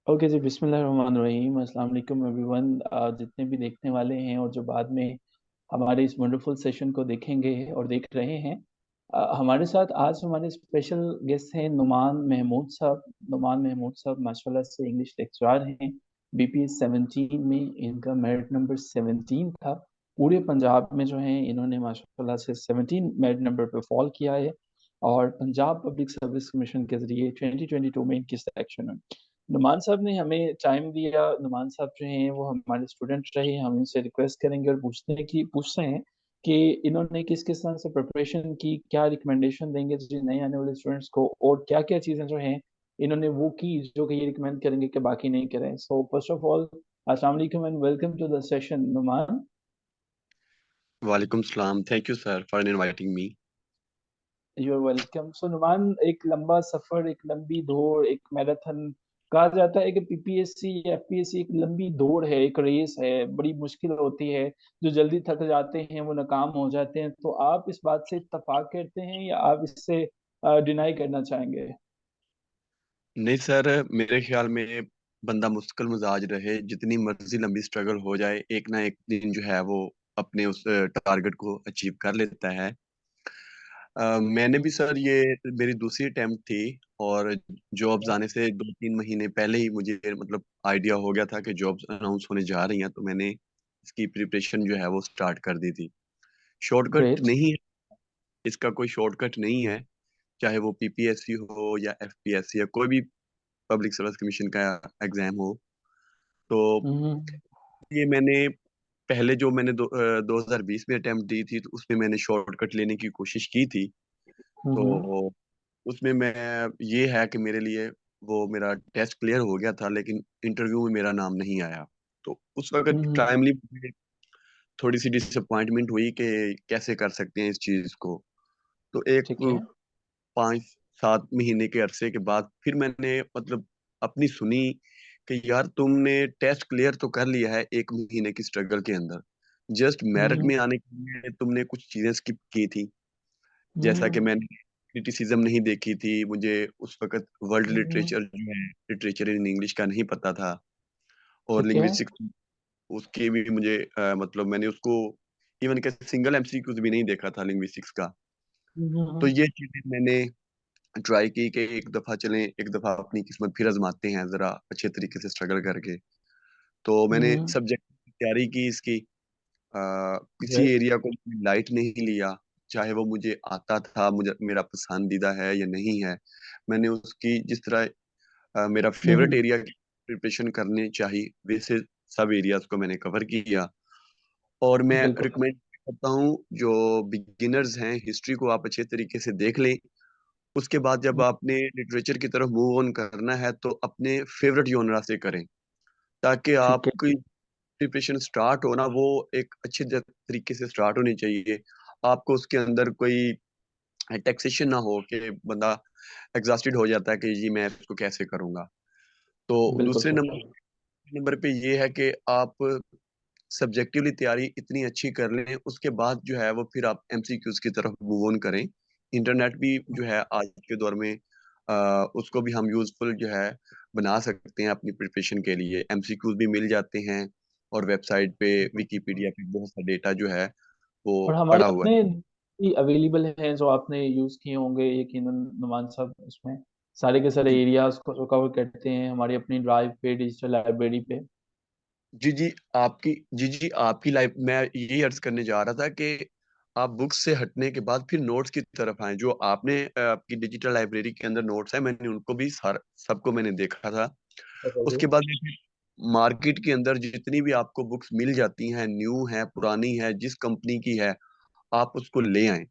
Okay जी, बिस्मिल्लाहिर्रहमानिर्रहीम। अस्सलाम वालेकुम एवरीवन। जितने भी देखने वाले हैं और जो बाद में हमारे इस वंडरफुल सेशन को देखेंगे और देख रहे हैं, हमारे साथ आज हमारे स्पेशल गेस्ट हैं नुमान महमूद साहब। नुमान महमूद साहब माशाल्लाह से इंग्लिश लेक्चरार हैं। बीपीएस 17 में इनका मेरिट नंबर 17 था। पूरे पंजाब में जो है इन्होंने माशाल्लाह से 17 मेरिट नंबर पे फॉल किया है और पंजाब पब्लिक सर्विस कमीशन के जरिए 2022 में इनकी सिलेक्शन हुई। नुमान साहब ने हमें टाइम दिया। नुमान साहब जो हैं वो हमारे स्टूडेंट रहे। हम इनसे रिक्वेस्ट करेंगे और पूछते हैं कि इन्होंने किस किस तरह से प्रिपरेशन की, क्या रिकमेंडेशन देंगे जी नए आने वाले स्टूडेंट्स को, और क्या क्या चीज़ें जो हैं इन्होंने वो की जो कि ये रिकमेंड करेंगे कि बाकी नहीं करें। सो फर्स्ट ऑफ ऑल, अस्सलाम वालेकुम and welcome to the session Numan. वालेकुम सलाम। Thank you sir for inviting me. You are welcome. So Numan, एक लंबा सफर, एक लंबी दौड़, एक मैराथन कहा जाता है कि पीपीएससी या एफपीएससी एक लंबी दौड़ है, एक रेस है, बड़ी मुश्किल होती है। जो जल्दी थक जाते हैं वो नाकाम हो जाते हैं। तो आप इस बात से इत्तेफाक करते हैं या आप इससे डिनाई करना चाहेंगे? नहीं सर, मेरे ख्याल में बंदा मुस्तकिल मिजाज रहे, जितनी मर्जी लंबी स्ट्रगल हो जाए, एक ना एक दिन जो है वो अपने उस टारगेट को अचीव कर लेता है। मैंने भी सर, ये मेरी दूसरी अटेम्प्ट थी। और जॉब्स आने से 2-3 महीने पहले ही मुझे मतलब आइडिया हो गया था कि जॉब्स अनाउंस होने जा रही हैं, तो मैंने इसकी प्रिपरेशन जो है वो स्टार्ट कर दी थी। Shortcut great. नहीं है, इसका कोई शॉर्टकट नहीं है। चाहे वो पीपीएससी हो या एफपीएससी या कोई भी पब्लिक सर्विस कमीशन का एग्जाम हो। तो हम्म। ये मैंने पहले जो मैंने 2020 में अटेम्प्ट दी थी, तो उसमें मैंने शॉर्टकट लेने की कोशिश की थी। तो हम्म। उसमें मैं, ये है कि मेरे लिए वो मेरा टेस्ट क्लियर हो गया था, लेकिन इंटरव्यू में मेरा नाम नहीं आया। तो उस वक्त हम्म। टाइमली थोड़ी सी डिसअपॉइंटमेंट हुई कि कैसे कर सकते हैं इस चीज को। तो एक ठीक है। 5-7 महीने के अरसे के बाद फिर मैंने मतलब अपनी सुनी कि यार तुमने टेस्ट क्लियर तो कर लिया है 1 महीने की स्ट्रगल के अंदर, जस्ट मेरिट हम्म। में आने के लिए तुमने कुछ चीजें स्किप की थी। जैसा कि हम्म। मैंने क्रिटिसिज्म नहीं देखी थी, मुझे उस वक्त वर्ल्ड हम्म। लिटरेचर जो है, लिटरेचर इन इंग्लिश का नहीं पता था। और ठीक है। लिंग्विस्टिक्स उसके भी मुझे मतलब मैंने उसको इवन के सिंगल एमसीक्यूज भी नहीं देखा था लिंग्विस्टिक्स का। तो हम्म। ये चीजें मैंने ट्राई की कि एक दफा चलें, एक दफा अपनी किस्मत फिर आजमाते हैं जरा अच्छे तरीके से स्ट्रगल करके। तो मैंने हम्म। सब्जेक्ट की तैयारी की इसकी। किसी ग्रेट। एरिया को लाइट नहीं लिया, चाहे वो मुझे आता था, मुझे मेरा पसंदीदा है या नहीं है। मैंने उसकी जिस तरह मेरा फेवरेट हम्म। एरिया की प्रिपरेशन करनी चाहिए, वैसे सब एरियाज को मैंने कवर किया। और मैं बिल्कुल। रिकमेंड करता हूँ जो बिगिनर्स हैं, हिस्ट्री को आप अच्छे तरीके से देख लें। उसके बाद जब आपने लिटरेचर की तरफ मूव ऑन करना है, तो अपने फेवरेट जॉनरा से करें, ताकि ठीक है। आपकी प्रिपरेशन स्टार्ट हो ना, वो एक अच्छे तरीके से स्टार्ट होनी चाहिए। आपको उसके अंदर कोई टैक्सेशन ना हो कि बंदा एग्जॉस्टेड हो जाता है कि जी मैं इसको कैसे करूंगा। तो बिल्कुल दूसरे सही। नंबर नंबर पे ये है कि आप सब्जेक्टिवली तैयारी इतनी अच्छी कर लें, उसके बाद जो है वो फिर आप एमसीक्यूज की तरफ मूव ऑन करें। इंटरनेट भी जो है आज के दौर में उसको भी हम यूजफुल जो है बना सकते हैं अपनी प्रिपरेशन के लिए। एमसीक्यूज भी मिल जाते हैं, और वेबसाइट पे विकिपीडिया पे बहुत सा डेटा जो है वो और हमारे पड़ा हुआ है। अपने भी अवेलेबल हैं जो आपने यूज़ किए होंगे यकीनन नुमान साहब। उसमें सारे के सारे जी एरियाज को जो कवर करते हैं हमारी अपनी ड्राइव पे, डिजिटल लाइब्रेरी पे। जी जी जी आपकी लाइफ, मैं यही अर्ज करने जा रहा था कि आप बुक्स से हटने के बाद फिर नोट्स की तरफ आए। जो आपने आपकी डिजिटल लाइब्रेरी के अंदर नोट्स है, मैंने उनको भी सार सबको मैंने देखा था। बताइए। उसके बाद मार्केट के अंदर जितनी भी आपको बुक्स मिल जाती हैं, न्यू है पुरानी है, जिस कंपनी की है, आप उसको ले आए।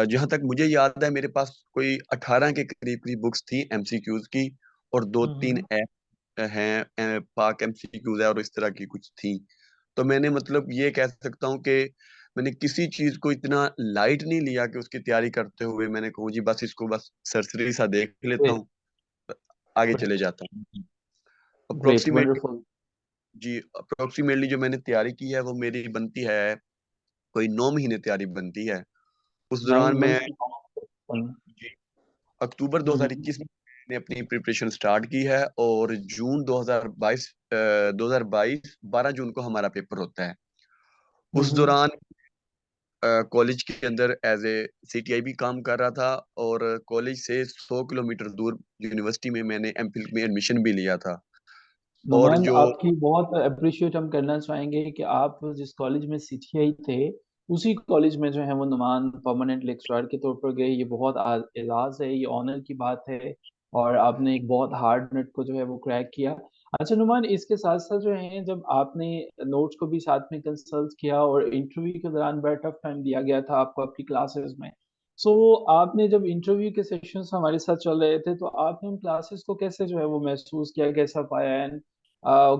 जहां तक मुझे याद है, मेरे पास कोई 18 के करीब करीब बुक्स थी एमसीक्यूज की, और दो तीन हम्म। ऐप हैं, पाक एमसीक्यूज है और इस तरह की कुछ थी। तो मैंने मतलब ये कह सकता हूँ कि मैंने किसी चीज को इतना लाइट नहीं लिया कि उसकी तैयारी करते हुए मैंने कहूँ जी बस इसको बस सरसरी सा देख लेता ग्रेट। हूँ, आगे चले ग्रेट। जाता हूँ। Great, approximately wonderful. जी, अप्रोक्सीमेटली जो मैंने तैयारी की है वो मेरी बनती है कोई 9 महीने तैयारी बनती है। उस दौरान 9 मैं मंथ्स की। जी, अक्टूबर हम्म। 2021 में ने अपनी प्रिपरेशन स्टार्ट की है और जून 2022 12 जून को हमारा पेपर होता है। उस हम्म। दौरान कॉलेज के अंदर एज ए सीटीआई भी काम कर रहा था और कॉलेज से 100 किलोमीटर दूर यूनिवर्सिटी में मैंने एमफिल में एडमिशन भी लिया था। और नुमान, जो आपकी बहुत अप्रिशिएट हम करना चाहेंगे कि आप जिस कॉलेज में सीटीआई थे, उसी कॉलेज में जो है वो नुमान परमानेंट लेक्चरर के तौर पर गए। ये बहुत एजाज है, ये ऑनर की बात है। और आपने एक बहुत हार्ड नट को जो है वो क्रैक किया। अच्छा नुमान, इसके साथ साथ जो है, जब आपने नोट्स को भी साथ में कंसल्ट किया और इंटरव्यू के दौरान बड़ा टफ टाइम दिया गया था आपको आपकी क्लासेस में, सो आपने जब इंटरव्यू के सेशंस हमारे साथ चल रहे थे, तो आपने उन क्लासेस को कैसे जो है वो महसूस किया, कैसा पाया?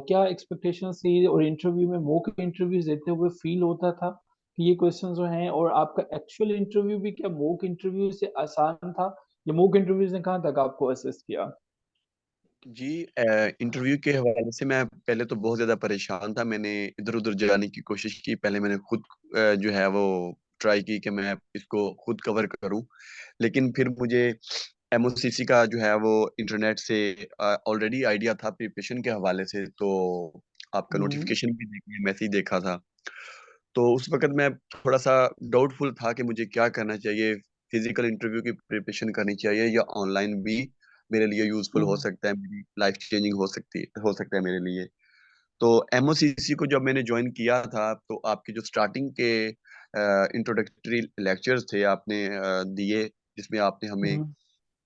क्या एक्सपेक्टेशंस थी? और इंटरव्यू में मॉक इंटरव्यूज देते हुए फील होता था कि ये क्वेश्चन जो हैं, और आपका एक्चुअल इंटरव्यू भी क्या मॉक इंटरव्यू से आसान था, या मॉक इंटरव्यूज ने कहाँ तक आपको असिस्ट किया? जी, इंटरव्यू के हवाले से मैं पहले तो बहुत ज्यादा परेशान था। मैंने इधर उधर जाने की कोशिश की। पहले मैंने खुद जो है वो ट्राई की कि मैं इसको खुद कवर करूं। लेकिन फिर मुझे एमओसीसी का जो है वो इंटरनेट से ऑलरेडी आइडिया था प्रिपरेशन के हवाले से। तो आपका हम्म। नोटिफिकेशन भी मैसेज देखा था। तो उस वक्त मैं थोड़ा सा डाउटफुल था कि मुझे क्या करना चाहिए। फिजिकल इंटरव्यू की प्रिपरेशन करनी चाहिए या ऑनलाइन भी मेरे लिए यूजफुल हो हम्म। सकता है, मेरी लाइफ चेंजिंग हो सकता है मेरे लिए। तो एमओसीसी को जब मैंने ज्वाइन किया था तो आपके जो स्टार्टिंग के इंट्रोडक्टरी लेक्चर्स थे आपने दिए, जिसमें आपने हमें हम्म।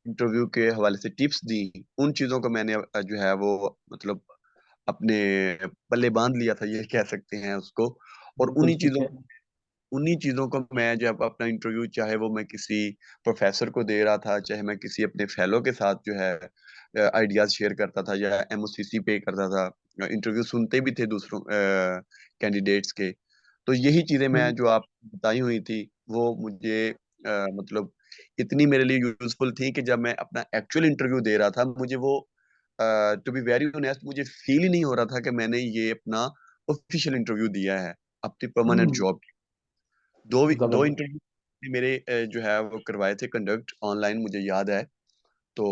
इंटरव्यू के हवाले से टिप्स दी। उन चीज़ों को मैंने जो है वो मतलब अपने पल्ले बांध लिया था, ये कह सकते हैं उसको। और बिल्कुल ठीक है। उन्हीं चीज़ों को मैं जब अपना इंटरव्यू, चाहे वो मैं किसी प्रोफेसर को दे रहा था, चाहे मैं किसी अपने फेलो के साथ जो है आइडियाज शेयर करता था या एमओसीसी पे करता था, इंटरव्यू सुनते भी थे दूसरों कैंडिडेट्स के। तो यही चीज़ें मैं हम्म। जो आप बताई हुई थी वो मुझे मतलब इतनी मेरे लिए यूजफुल थी कि जब मैं अपना एक्चुअल इंटरव्यू दे रहा था, मुझे वो टू बी वेरी ऑनेस्ट मुझे फील ही नहीं हो रहा था कि मैंने ये अपना ऑफिशियल इंटरव्यू दिया है अपनी परमानेंट हम्म। जॉब। दो जबरदस्त। इंटरव्यू मेरे जो है वो करवाए थे कंडक्ट ऑनलाइन, मुझे याद है। तो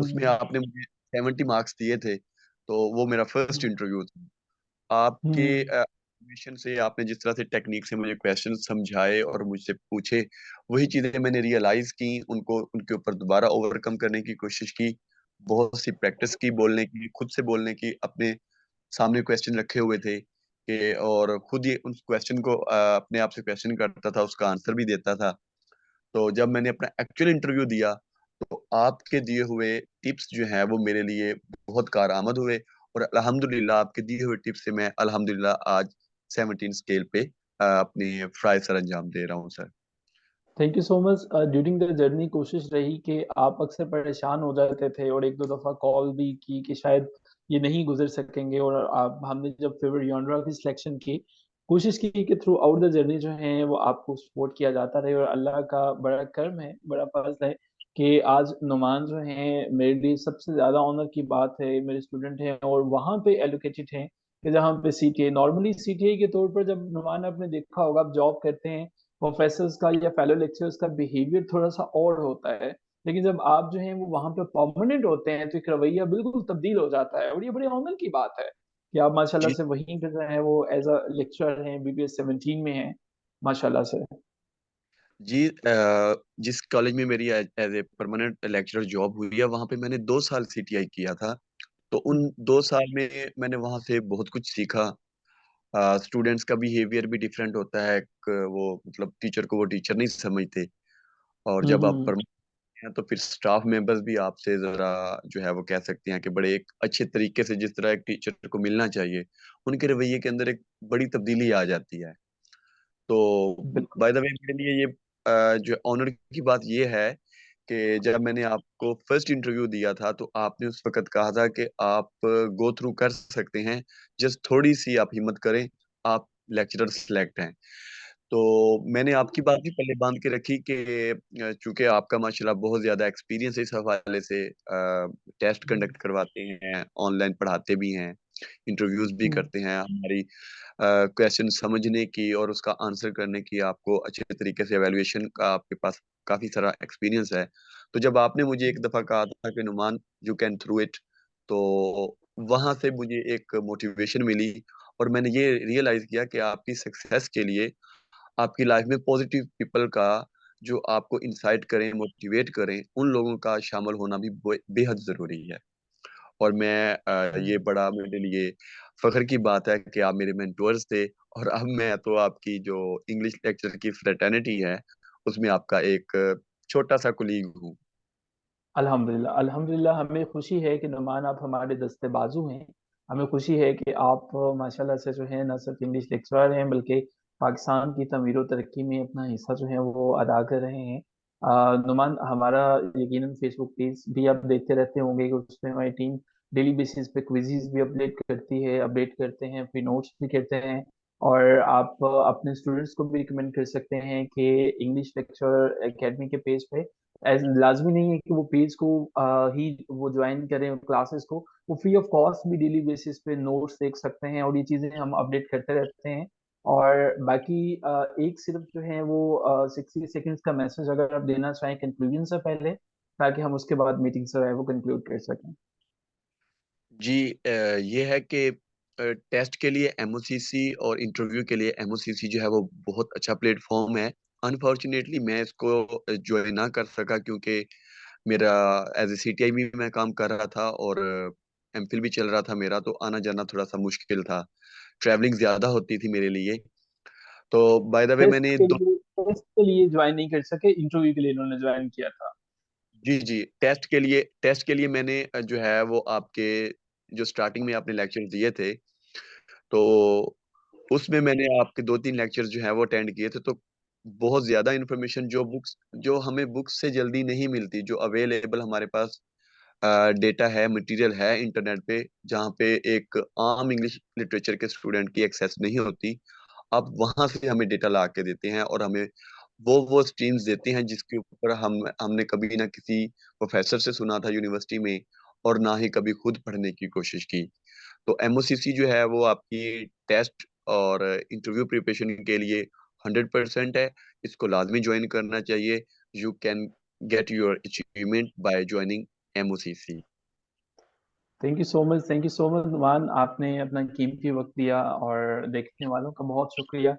उसमें हम्म। आपने मुझे 70 मार्क्स दिए थे। तो वो मेरा फर्स्ट हम्म। इंटरव्यू था। आपके हम्म। मिशन से आपने जिस तरह से टेक्निक से मुझे क्वेश्चन समझाए और मुझसे पूछे, वही चीजें मैंने रियलाइज की, उनको उनके ऊपर दोबारा ओवरकम करने की कोशिश की। बहुत सी प्रैक्टिस की बोलने की, खुद से बोलने की। अपने सामने क्वेश्चन रखे हुए थे कि और खुद ही उस क्वेश्चन को अपने आप से क्वेश्चन करता था, उसका आंसर भी देता था। तो जब मैंने अपना एक्चुअल इंटरव्यू दिया तो आपके दिए हुए टिप्स जो हैं वो मेरे लिए बहुत कारआमद हुए। और अल्हम्दुलिल्लाह आपके दिए हुए टिप्स से मैं अल्हम्दुलिल्लाह आज 17 स्केल पे अपनी फ्राई सर अंजाम दे रहा हूँ sir. Thank you so much. During the journey कोशिश रही कि आप अक्सर परेशान हो जाते थे, और एक दो दफ़ा कॉल भी की कि शायद ये नहीं गुजर सकेंगे। और आप हमने जब फेवरेट जॉनरा की सिलेक्शन की, कोशिश की कि थ्रू आउट द जर्नी जो है वो आपको सपोर्ट किया जाता रहे। और अल्लाह का बड़ा करम है, बड़ा फजल है कि आज नुमान जो है मेरे लिए सबसे ज़्यादा ऑनर की बात है। मेरे स्टूडेंट हैं और वहाँ पे एलोकेटेड हैं कि जहाँ पे सीटीए, नॉर्मली सीटीए के तौर पर जब नुमान आपने देखा होगा, आप जॉब करते हैं, प्रोफेसर्स का या फेलो लेक्चरर्स का बिहेवियर थोड़ा सा और होता है। लेकिन जब आप जो हैं वो वहां पे परमानेंट होते हैं, तो एक रवैया बिल्कुल तब्दील हो जाता है। और ये बड़ी ऑनर की बात है कि आप माशाल्लाह जी से वहीं पे जो है वो एज अ लेक्चरर हैं, BBS 17 में हैं, माशाल्लाह से। जी, जिस कॉलेज में मेरी as a permanent lecturer job हुई है वहाँ पे मैंने 2 साल सीटीआई किया था। तो उन 2 साल में मैंने वहाँ से बहुत कुछ सीखा। स्टूडेंट्स का बिहेवियर भी डिफरेंट होता है। वो मतलब टीचर को वो टीचर नहीं समझते। और जब आप हम्म। परमानेंट हैं तो फिर स्टाफ मेंबर्स भी आपसे जरा जो है वो कह सकते हैं कि बड़े एक अच्छे तरीके से, जिस तरह एक टीचर को मिलना चाहिए, उनके रवैये के अंदर एक बड़ी तब्दीली आ जाती है। तो बिल्कुल। बाय द वे मेरे लिए ये जो ऑनर की बात ये है कि जब मैंने आपको फर्स्ट इंटरव्यू दिया था तो आपने उस वक्त कहा था कि आप गो थ्रू कर सकते हैं, जस्ट थोड़ी सी आप हिम्मत करें, आप लेक्चरर सिलेक्ट हैं। तो मैंने आपकी बात भी पहले बांध के रखी कि चूंकि आपका माशाल्लाह बहुत ज्यादा एक्सपीरियंस है इस हवाले से, टेस्ट हम्म। कंडक्ट करवाते हैं, ऑनलाइन पढ़ाते भी हैं, इंटरव्यूज भी हम्म। करते हैं, हमारी क्वेश्चन समझने की और उसका आंसर करने की आपको अच्छे तरीके से एवेल्युएशन का आपके पास काफी सारा एक्सपीरियंस है। तो जब आपने मुझे एक दफा कहा था कि Numan you can through it, तो वहां से मुझे एक मोटिवेशन मिली, और मैंने ये रियलाइज किया कि आपकी सक्सेस के लिए आपकी लाइफ में पॉजिटिव पीपल का, जो आपको इंसाइट करें, मोटिवेट करें, उन लोगों का शामिल होना भी बेहद जरूरी है। और मैं ये बड़ा मेरे लिए फख्र की बात है कि आप मेरे मेंटोर्स थे, और अब मैं तो आपकी जो इंग्लिश लेक्चर की फ्रेटर्निटी है उसमें आपका एक छोटा सा कुलीग हूँ। अल्हम्दुलिल्लाह अल्हम्दुलिल्लाह, हमें खुशी है कि नुमान आप हमारे दस्ते बाजू हैं। हमें खुशी है कि आप माशाल्लाह से जो है न सिर्फ इंग्लिश लेक्चरर हैं, बल्कि पाकिस्तान की तमीर और तरक्की में अपना हिस्सा जो है वो अदा कर रहे हैं। नुमान, हमारा यकीनन फेसबुक पेज भी आप देखते रहते होंगे कि उसमें हमारी टीम डेली बेसिस पे क्विज़ेस भी अपडेट करते हैं, फिर नोट्स भी करते हैं। और आप अपने स्टूडेंट्स को भी रिकमेंड कर सकते हैं कि इंग्लिश लेक्चर एकेडमी के पेज पे, लाजमी नहीं है कि वो पेज को ही वो ज्वाइन करें क्लासेस को। वो फ्री ऑफ कॉस्ट भी डेली बेसिस पे नोट्स देख सकते हैं, और ये चीज़ें हम अपडेट करते रहते हैं। और बाकी एक सिर्फ जो है वो 60 सेकेंड्स का मैसेज अगर आप देना चाहें कंक्लूजन से पहले, ताकि हम उसके बाद मीटिंग जो है वो कंक्लूड कर सकें। जी, ये है कि टेस्ट के लिए एमओसीसी और इंटरव्यू के लिए एमओसीसी जो है वो बहुत अच्छा प्लेटफॉर्म है। अनफॉर्चुनेटली मैं इसको ज्वाइन ना कर सका, क्योंकि मेरा एज ए सीटीआई भी मैं काम कर रहा था, और एमफिल भी चल रहा था मेरा, तो आना जाना थोड़ा सा मुश्किल था, ट्रैवलिंग ज्यादा होती थी मेरे लिए। तो बाय द वे मैंने दो, टेस्ट के लिए ज्वाइन नहीं कर सके, इंटरव्यू के लिए इन्होंने ज्वाइन किया था। जी जी, टेस्ट के लिए मैंने जो है वो आपके, जो स्टार्टिंग में आपने लेक्चर दिए थे, तो उसमें मैंने आपके 2-3 लेक्चर जो है वो अटेंड किए थे। तो बहुत ज्यादा इन्फॉर्मेशन जो हमें बुक्स से जल्दी नहीं मिलती, जो अवेलेबल हमारे पास डेटा है, मटेरियल है इंटरनेट पे, जहाँ पे एक आम इंग्लिश लिटरेचर के स्टूडेंट की एक्सेस नहीं होती, आप वहां से हमें डेटा ला के देते हैं, और हमें वो स्ट्रीम्स देते हैं जिसके ऊपर हमने कभी ना किसी प्रोफेसर से सुना था यूनिवर्सिटी में, और ना ही कभी खुद पढ़ने की कोशिश की। तो एमओसीसी जो है वो आपकी टेस्ट और इंटरव्यू प्रिपरेशन के लिए 100% है। इसको लाजमी ज्वाइन करना चाहिए। You can get your achievement by joining MOCC. Thank you so much Numan, आपने अपना कीमती वक्त दिया, और देखने वालों का बहुत शुक्रिया।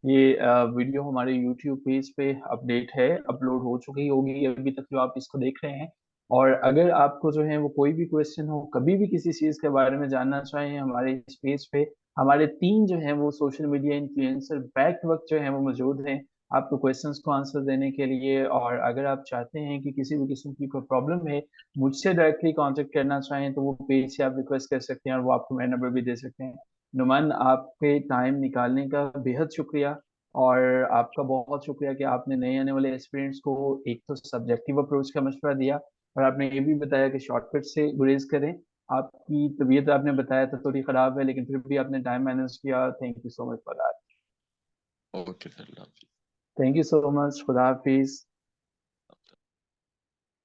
ये वीडियो हमारे यूट्यूब पेज पे अपडेट है, अपलोड हो चुकी होगी अभी तक जो आप इसको देख रहे हैं। और अगर आपको जो है वो कोई भी क्वेश्चन हो, कभी भी किसी चीज़ के बारे में जानना चाहें, हमारे इस पेज पे हमारे 3 जो है वो सोशल मीडिया इन्फ्लुएंसर बैक वक्त जो है वो मौजूद हैं आपको क्वेश्चंस को आंसर देने के लिए। और अगर आप चाहते हैं कि किसी भी किस्म की कोई प्रॉब्लम है, मुझसे डायरेक्टली कांटेक्ट करना चाहें, तो वो पेज से आप रिक्वेस्ट कर सकते हैं, और वो आपको मेरा नंबर भी दे सकते हैं। नुमान, आपके टाइम निकालने का बेहद शुक्रिया। और आपका बहुत शुक्रिया कि आपने नए आने वाले एस्पिरेंट्स को एक तो सब्जेक्टिव अप्रोच का मशवरा दिया, और आपने ये भी बताया कि शॉर्टकट से गुरेज करें। आपकी तबीयत आपने बताया था थोड़ी ख़राब है, लेकिन फिर भी आपने टाइम मैनेज किया। Thank you so much for that. Okay sir. Thank you so much. खुदा हाफिज़।